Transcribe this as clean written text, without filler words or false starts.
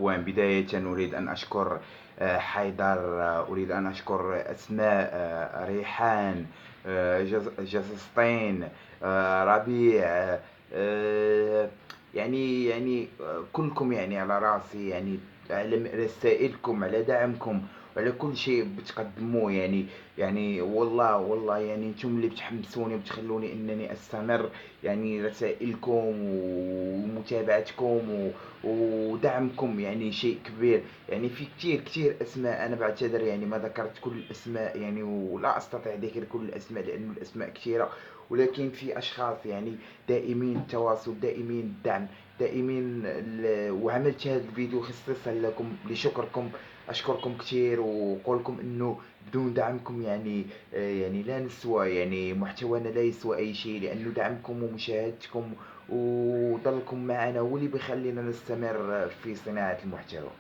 بداية أريد أن أشكر حيدر، أريد أن أشكر أسماء، ريحان، جسسطين، ربيع، آه، كلكم يعني على راسي، يعني على رسائلكم، على دعمكم، وعلى كل شيء بتقدموه، يعني والله يعني انتم اللي بتحمسوني وبتخلوني انني استمر. يعني رسائلكم ومتابعتكم ودعمكم يعني شيء كبير. يعني في كتير اسماء، انا بعتذر يعني ما ذكرت كل الاسماء، يعني ولا استطيع ذكر كل الاسماء لان الاسماء كثيره، ولكن في اشخاص يعني دائمين التواصل، دائمين الدعم، دائمين وعملت هذا الفيديو خصيصا لكم لشكركم. اشكركم كثير وقولكم انه بدون دعمكم يعني لا نسوى، يعني محتوانا لا يسوى اي شيء، لانه دعمكم ومشاهدتكم وضلكم معنا هو اللي بيخلينا نستمر في صناعة المحتوى.